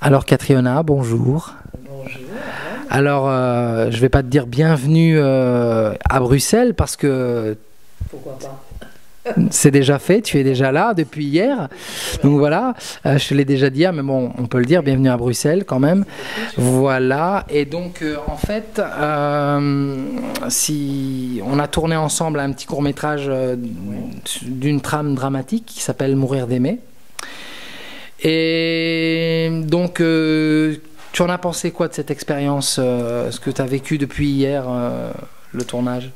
Alors Catriona, bonjour. Bonjour. Alors, je vais pas te dire bienvenue à Bruxelles parce que Pourquoi pas? c'est déjà fait, tu es déjà là depuis hier. Donc voilà, je te l'ai déjà dit, mais bon, on peut le dire, bienvenue à Bruxelles quand même. Voilà, et donc en fait, si on a tourné ensemble un petit court-métrage d'une trame dramatique qui s'appelle Mourir d'aimer. Et donc, tu en as pensé quoi de cette expérience, ce que tu as vécu depuis hier, le tournage?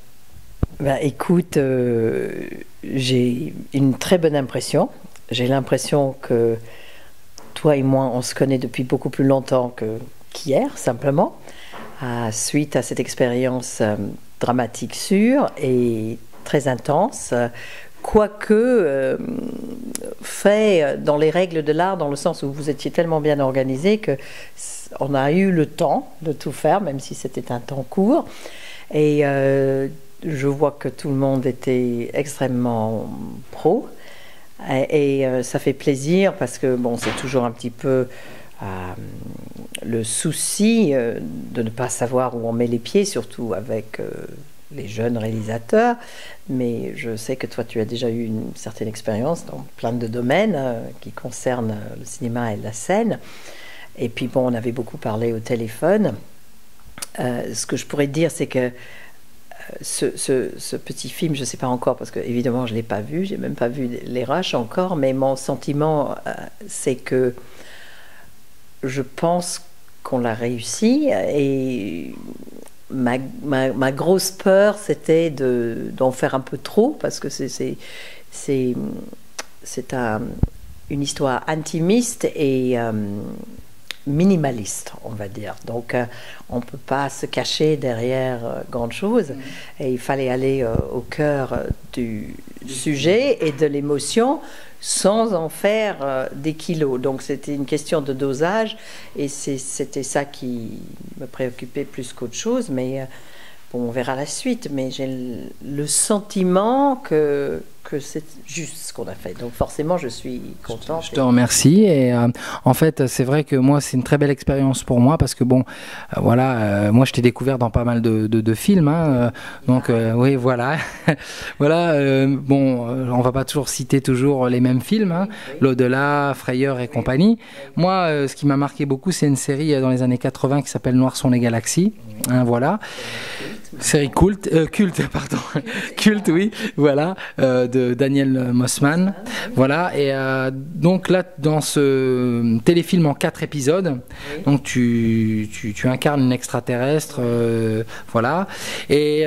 Bah, écoute, j'ai une très bonne impression. J'ai l'impression que toi et moi, on se connaît depuis beaucoup plus longtemps qu'hier, simplement, suite à cette expérience dramatique sûre et très intense. Quoique fait dans les règles de l'art, dans le sens où vous étiez tellement bien organisé que on a eu le temps de tout faire, même si c'était un temps court. Et je vois que tout le monde était extrêmement pro. Et ça fait plaisir parce que bon, c'est toujours un petit peu le souci de ne pas savoir où on met les pieds, surtout avec les jeunes réalisateurs, mais je sais que toi tu as déjà eu une certaine expérience dans plein de domaines qui concernent le cinéma et la scène. Et puis bon, on avait beaucoup parlé au téléphone. Ce que je pourrais dire, c'est que ce petit film, je ne sais pas encore, parce que évidemment je ne l'ai pas vu, j'ai même pas vu les rushs encore, mais mon sentiment c'est que je pense qu'on l'a réussi. Et ma grosse peur, c'était d'en faire un peu trop, parce que c'est une histoire intimiste et minimaliste, on va dire. Donc, on ne peut pas se cacher derrière grande chose. Et il fallait aller au cœur du sujet et de l'émotion, sans en faire des kilos. Donc c'était une question de dosage et c'était ça qui me préoccupait plus qu'autre chose, mais bon, on verra la suite, mais j'ai le sentiment que c'est juste ce qu'on a fait, donc forcément je suis contente. Je te remercie et en fait c'est vrai que moi c'est une très belle expérience pour moi parce que bon voilà, moi je t'ai découvert dans pas mal de films hein, donc oui voilà voilà bon on va pas toujours citer toujours les mêmes films hein, L'Au-delà, Frayeur et compagnie. Moi ce qui m'a marqué beaucoup c'est une série dans les années 80 qui s'appelle Noires sont les galaxies hein, voilà. Série culte, pardon, culte, oui, voilà, de Daniel Mossman, voilà, et donc là, dans ce téléfilm en 4 épisodes, donc tu incarnes une extraterrestre, voilà, et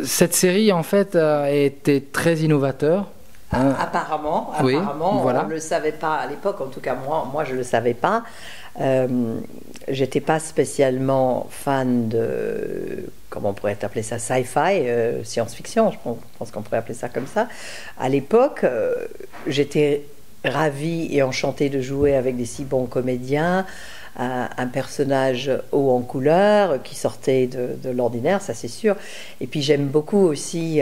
cette série, en fait, était très innovateur. Apparemment, oui, voilà. On ne le savait pas à l'époque, en tout cas moi je ne le savais pas. J'étais pas spécialement fan de, comment on pourrait appeler ça, sci-fi, science-fiction, je pense qu'on pourrait appeler ça comme ça. À l'époque, j'étais ravie et enchantée de jouer avec des si bons comédiens, un personnage haut en couleur qui sortait de l'ordinaire, ça c'est sûr. Et puis j'aime beaucoup aussi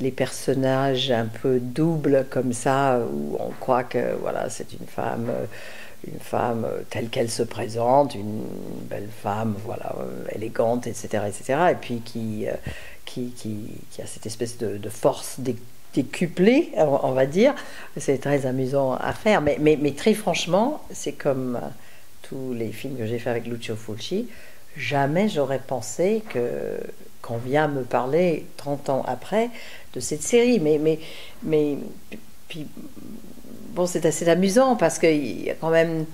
les personnages un peu doubles comme ça, où on croit que voilà, c'est une femme telle qu'elle se présente, une belle femme, voilà, élégante, etc., etc., et puis qui a cette espèce de force décuplée, on va dire. C'est très amusant à faire, mais très franchement, c'est comme tous les films que j'ai fait avec Lucio Fulci, jamais j'aurais pensé qu'on vient me parler 30 ans après de cette série, mais puis bon, c'est assez amusant parce qu'il y a quand même,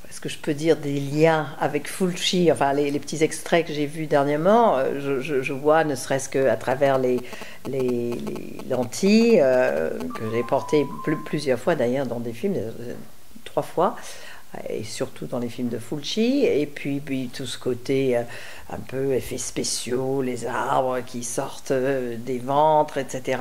est-ce que je peux dire, des liens avec Fulci, enfin les petits extraits que j'ai vus dernièrement, je vois, ne serait-ce qu'à travers les lentilles que j'ai portées plusieurs fois d'ailleurs dans des films, 3 fois, et surtout dans les films de Fulci, et puis tout ce côté un peu effets spéciaux, les arbres qui sortent des ventres, etc.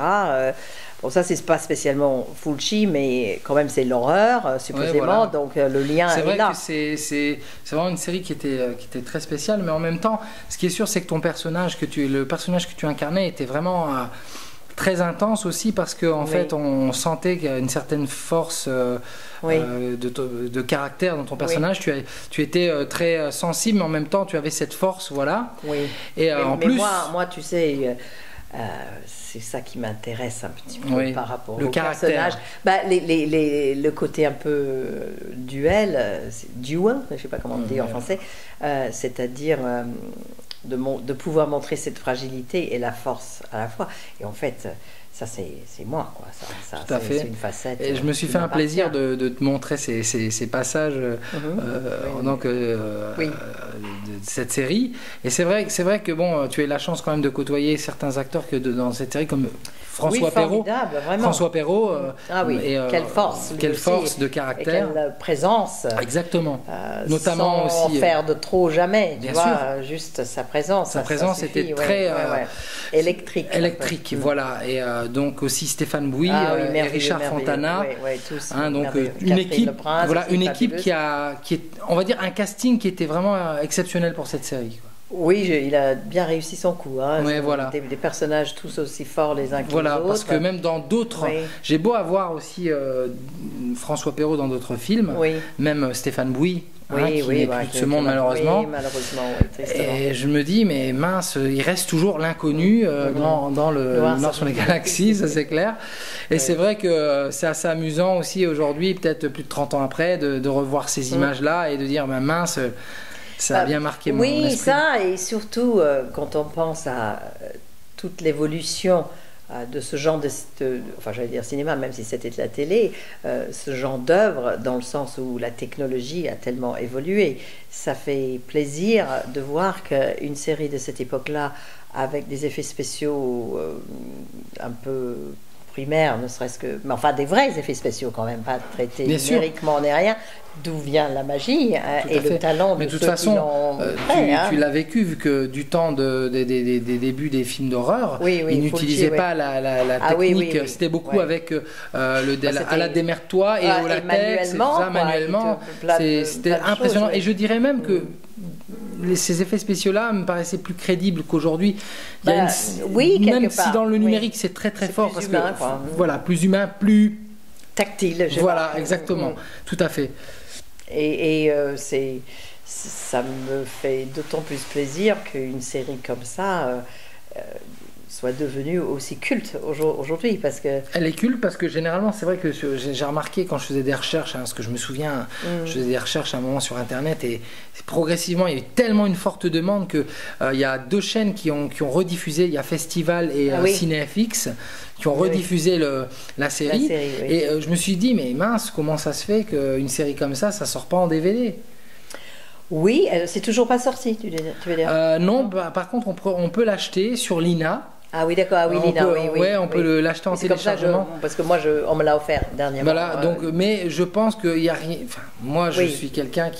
Bon, ça c'est pas spécialement Fulci, mais quand même c'est l'horreur supposément, ouais, voilà. Donc le lien est vrai là. C'est vraiment une série qui était très spéciale, mais en même temps ce qui est sûr c'est que le personnage que tu incarnais était vraiment très intense aussi parce qu'en fait on sentait qu'il y a une certaine force de caractère dans ton personnage. Tu étais très sensible, mais en même temps tu avais cette force, voilà. Oui. Et en plus, moi, tu sais, c'est ça qui m'intéresse un petit peu par rapport au personnage. Le côté un peu duel, duel, je ne sais pas comment on dit en français, c'est-à-dire de pouvoir montrer cette fragilité et la force à la fois. Et en fait, ça c'est moi, quoi. Tout à fait. C'est une facette. Et je me suis fait un plaisir de te montrer ces passages de cette série. Et c'est vrai que bon, tu as eu la chance quand même de côtoyer certains acteurs dans cette série comme François Perrault. François Perrault. Quelle force de caractère. Et quelle présence. Exactement. Notamment sans aussi. Faire de trop jamais. Tu vois, juste sa présence. Sa présence était très électrique. Électrique, voilà. Et donc aussi Stéphane Bouy et Richard Fontana. Tous, donc une équipe qui est, on va dire, un casting qui était vraiment exceptionnel pour cette série, quoi. Oui, il a bien réussi son coup. Voilà. Des personnages tous aussi forts les uns que les autres. Voilà, parce que même dans d'autres... J'ai beau avoir aussi François Perrault dans d'autres films, même Stéphane Bouy, qui n'est plus de ce monde malheureusement. Oui, malheureusement, et je me dis, mais mince, il reste toujours l'inconnu dans le Noir sur les galaxies, ça c'est clair. Et c'est vrai que c'est assez amusant aussi aujourd'hui, peut-être plus de 30 ans après, de revoir ces images-là et de dire, mince... Ça a bien marqué mon esprit. Oui, ça, et surtout quand on pense à toute l'évolution de ce genre j'allais dire cinéma, même si c'était de la télé, ce genre d'œuvre, dans le sens où la technologie a tellement évolué, ça fait plaisir de voir qu'une série de cette époque-là, avec des effets spéciaux un peu primaires, ne serait-ce que... Mais enfin, des vrais effets spéciaux quand même, pas traités numériquement ni rien, d'où vient la magie et le talent de ceux qui l'ont fait. Tu l'as vécu, vu que du temps des débuts des films d'horreur, ils n'utilisaient pas la technique, c'était beaucoup avec à la démerde-toi et au latex, manuellement. C'était impressionnant. Et je dirais même que ces effets spéciaux-là me paraissaient plus crédibles qu'aujourd'hui. Même si dans le numérique c'est très très fort, parce humain, que voilà, plus humain, plus tactile. Voilà, exactement, tout à fait. Et ça me fait d'autant plus plaisir qu'une série comme ça soit devenue aussi culte aujourd'hui, parce que... Elle est culte parce que généralement, c'est vrai que j'ai remarqué quand je faisais des recherches, parce que je me souviens, je faisais des recherches à un moment sur Internet, et progressivement, il y a eu tellement une forte demande que il y a 2 chaînes qui ont rediffusé, il y a Festival et CinéFX, qui ont rediffusé la série. Et je me suis dit, mais mince, comment ça se fait qu'une série comme ça sort pas en DVD? Oui, c'est toujours pas sorti, tu veux dire? Non, par contre, on peut l'acheter sur Lina. Ah oui, d'accord, Lina, on peut l'acheter en téléchargement. Parce que moi, on me l'a offert dernièrement. Voilà, donc, mais je pense qu'il n'y a rien... Enfin, moi, je suis quelqu'un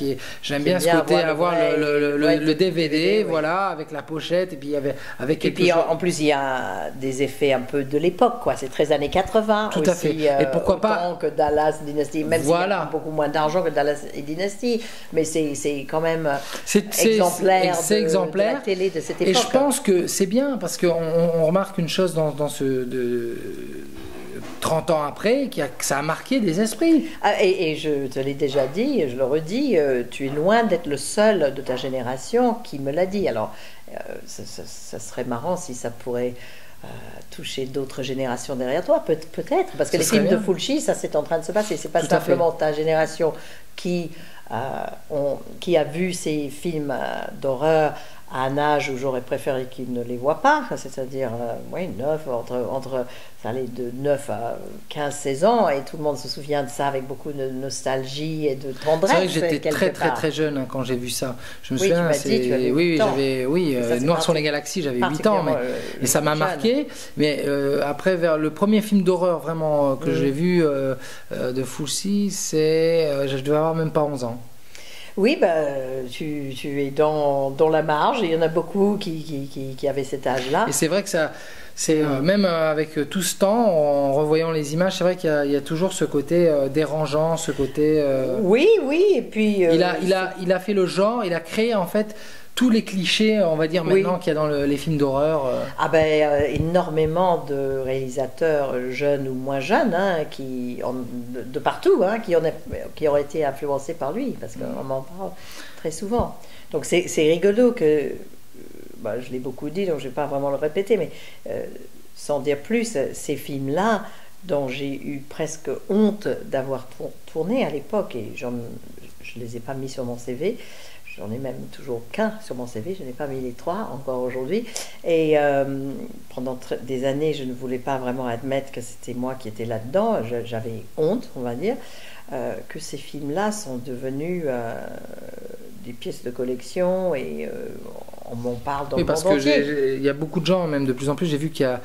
j'aime bien ce côté, avoir le DVD, voilà, avec la pochette, et puis avec quelque chose... en plus, il y a des effets un peu de l'époque, quoi. C'est très années 80. Tout à fait. Et pourquoi pas... que Dallas Dynasty, même s'il y a beaucoup moins d'argent que Dallas et Dynasty, mais c'est quand même exemplaire de la télé de cette époque. Et je pense que c'est bien, parce qu'on remarque une chose dans ce 30 ans après, que ça a marqué des esprits. Et je te l'ai déjà dit, et je le redis, tu es loin d'être le seul de ta génération qui me l'a dit. Alors, ça serait marrant si ça pourrait toucher d'autres générations derrière toi, peut-être, parce que les films de Fulci, ça c'est en train de se passer. C'est pas simplement ta génération qui a vu ces films d'horreur à un âge où j'aurais préféré qu'ils ne les voient pas, c'est-à-dire 9, de 9 à 15-16 ans, et tout le monde se souvient de ça avec beaucoup de nostalgie et de tendresse. C'est vrai que j'étais très très jeune quand j'ai vu ça. Je me souviens, Noir sur les galaxies, j'avais 8 ans, mais ça m'a marqué. Mais après, vers le premier film d'horreur vraiment que j'ai vu de Fulci, je devais avoir même pas 11 ans. Oui, tu es dans la marge, et il y en a beaucoup qui avaient cet âge-là. Et c'est vrai que ça, même avec tout ce temps, en revoyant les images, c'est vrai qu'il y a toujours ce côté dérangeant, ce côté... Oui, et puis... Il a fait le genre, il a créé en fait tous les clichés, on va dire, maintenant qu'il y a dans les films d'horreur. Ah ben, énormément de réalisateurs jeunes ou moins jeunes, hein, de partout, hein, qui ont été influencés par lui, parce qu'on m'en parle très souvent. Donc c'est rigolo que, bah, je l'ai beaucoup dit, donc je ne vais pas vraiment le répéter, mais sans dire plus, ces films-là, dont j'ai eu presque honte d'avoir tourné à l'époque, et je ne les ai pas mis sur mon CV. J'en ai même toujours qu'un sur mon CV, je n'ai pas mis les 3 encore aujourd'hui. Et pendant des années, je ne voulais pas vraiment admettre que c'était moi qui étais là-dedans. J'avais honte, on va dire, que ces films-là sont devenus des pièces de collection et on m'en parle dans le monde entier. Oui, parce qu'il y a beaucoup de gens, même de plus en plus, j'ai vu qu'il y a...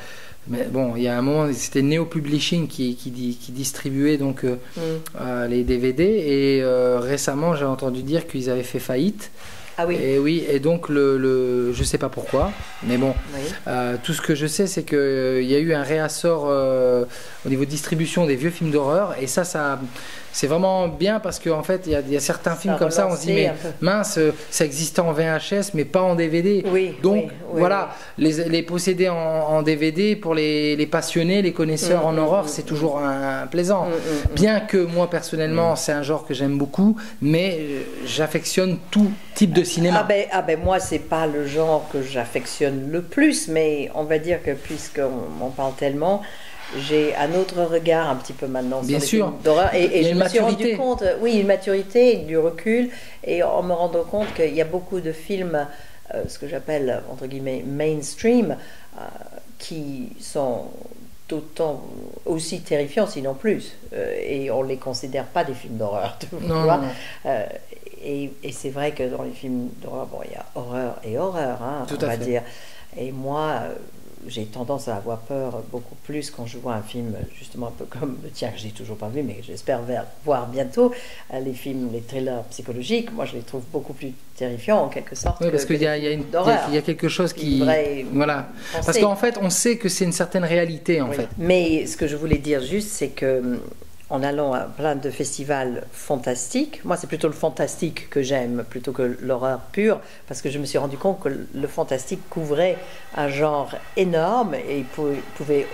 Mais bon, il y a un moment, c'était Neo Publishing qui distribuait donc les DVD et récemment j'ai entendu dire qu'ils avaient fait faillite. Ah oui. Et oui, et donc je sais pas pourquoi, mais bon, oui. Tout ce que je sais, c'est qu'il y a eu un réassort au niveau de distribution des vieux films d'horreur, et ça c'est vraiment bien parce qu'en fait, il y a certains films comme ça, on se dit, mais mince, ça existait en VHS, mais pas en DVD. Oui, donc voilà, les posséder en DVD, pour les passionnés, les connaisseurs en horreur, c'est toujours plaisant. Bien que moi, personnellement, c'est un genre que j'aime beaucoup, mais j'affectionne tout type de cinéma. Ah ben moi, c'est pas le genre que j'affectionne le plus, mais on va dire que puisqu'on m'en parle tellement, j'ai un autre regard un petit peu maintenant sur les films d'horreur, et je me suis rendu compte, une maturité, du recul, et en me rendant compte qu'il y a beaucoup de films, ce que j'appelle entre guillemets mainstream, qui sont autant aussi terrifiants, sinon plus, et on les considère pas des films d'horreur. Et c'est vrai que dans les films d'horreur, bon, il y a horreur et horreur, hein, on va dire. Et moi, j'ai tendance à avoir peur beaucoup plus quand je vois un film, justement un peu comme le tien, que j'ai toujours pas vu, mais j'espère voir bientôt. Les thrillers psychologiques, moi je les trouve beaucoup plus terrifiants en quelque sorte. Oui, parce qu'il y a quelque chose qui... Voilà. Parce qu'en fait, on sait que c'est une certaine réalité, en fait. Mais ce que je voulais dire juste, c'est que en allant à plein de festivals fantastiques, moi c'est plutôt le fantastique que j'aime plutôt que l'horreur pure, parce que je me suis rendu compte que le fantastique couvrait un genre énorme et il pouvait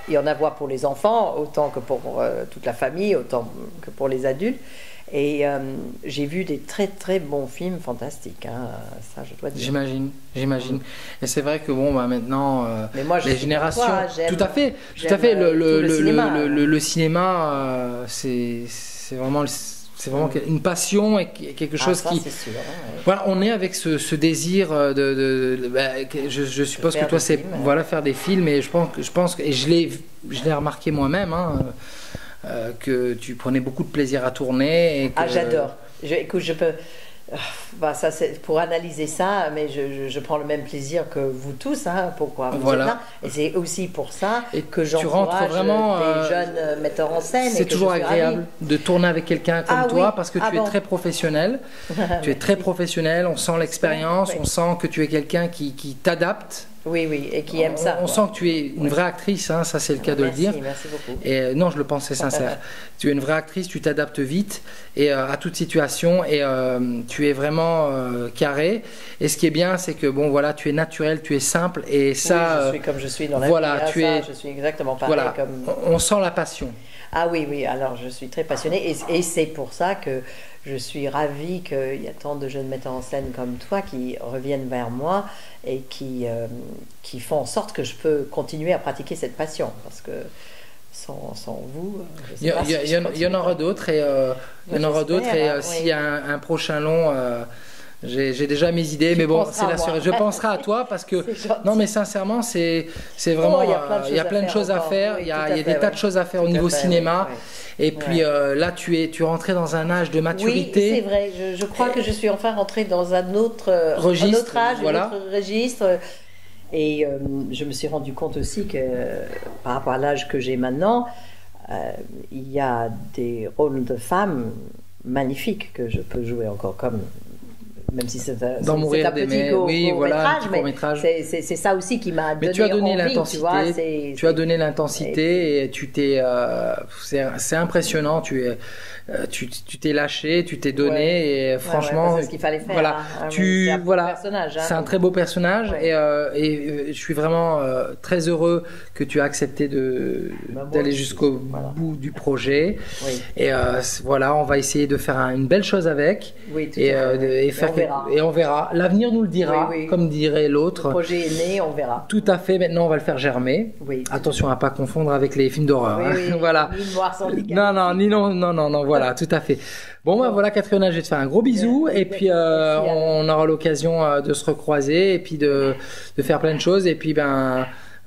y en avoir pour les enfants autant que pour toute la famille, autant que pour les adultes. Et j'ai vu des très très bons films fantastiques, hein, ça je dois dire. J'imagine. Et c'est vrai que bon, bah, maintenant, mais moi, les générations, tout à fait. Le cinéma, c'est vraiment une passion et quelque chose qui. C'est sûr, ouais. Voilà, on est avec ce désir je suppose que toi c'est faire des films, et je pense et je l'ai remarqué moi-même. Hein, que tu prenais beaucoup de plaisir à tourner. Et que... Ah, j'adore. Écoute, je peux... ça, c'est pour analyser ça, mais je prends le même plaisir que vous tous. Hein, pourquoi vous êtes là. Et c'est aussi pour ça que j'encourage des jeunes metteurs en scène. C'est toujours agréable de tourner avec quelqu'un comme toi, parce que tu es très professionnel. Tu es très professionnel, on sent l'expérience, on sent que tu es quelqu'un qui t'adapte. Oui, et qui aime ça. On sent que tu es une vraie actrice, hein, ça c'est le cas de le dire. Merci beaucoup. Et non, je le pense, c'est sincère. Tu es une vraie actrice, tu t'adaptes vite et à toute situation, et tu es vraiment carré. Et ce qui est bien, c'est que bon, voilà, tu es naturel, tu es simple, et ça. Je suis comme je suis dans la vie. Je suis exactement pareil. Voilà, on sent la passion. Ah oui, alors je suis très passionnée, et c'est pour ça que je suis ravie qu'il y a tant de jeunes metteurs en scène comme toi qui reviennent vers moi et qui font en sorte que je peux continuer à pratiquer cette passion, parce que sans vous, il y en aura d'autres, et s'il y a un prochain long, j'ai déjà mes idées, mais bon, je penserai à toi, parce que non, mais sincèrement, c'est vraiment, il y a plein de choses à faire, il y a des tas de choses à faire au niveau cinéma. Et puis là, tu es rentré dans un âge de maturité. Oui, c'est vrai. Je crois que je suis enfin rentrée dans un autre registre, un autre registre. Et je me suis rendu compte aussi que par rapport à l'âge que j'ai maintenant, il y a des rôles de femmes magnifiques que je peux jouer encore, comme même si c'est D'en un mourir petit d'aimer. Oui, voilà, un petit court-métrage. C'est ça aussi qui m'a donné tu as donné envie, l'intensité. Tu as donné l'intensité et tu t'es. C'est impressionnant. Tu t'es lâché, tu t'es donné et franchement. C'est ce qu'il fallait faire. Voilà, c'est un beau personnage. C'est un très beau personnage et je suis vraiment très heureux que tu as accepté d'aller jusqu'au bout du projet. Oui. Et voilà, on va essayer de faire une belle chose avec. Oui, tout à fait. Et on verra. L'avenir nous le dira, comme dirait l'autre. Le projet est né, on verra. Tout à fait. Maintenant, on va le faire germer. Oui. Attention à pas confondre avec les films d'horreur. Voilà. Ni noir sans non, voilà, tout à fait. Bon, voilà, Catriona, je vais te faire un gros bisou et puis on aura l'occasion de se recroiser et puis de faire plein de choses et puis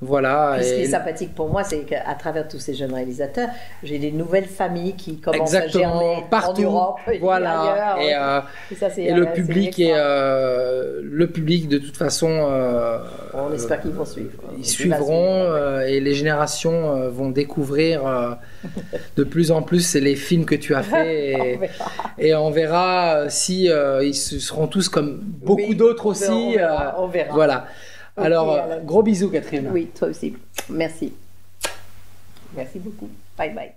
voilà. Ce qui est sympathique pour moi, c'est qu'à travers tous ces jeunes réalisateurs, j'ai des nouvelles familles qui commencent à germer partout, en Europe et ailleurs. Et le public le public de toute façon. On espère qu'ils vont suivre. Ils suivront et les générations vont découvrir de plus en plus les films que tu as fait et on verra si ils seront tous comme beaucoup d'autres aussi. On verra. Voilà. Alors, gros bisous, Catherine. Oui, toi aussi. Merci. Merci beaucoup. Bye bye.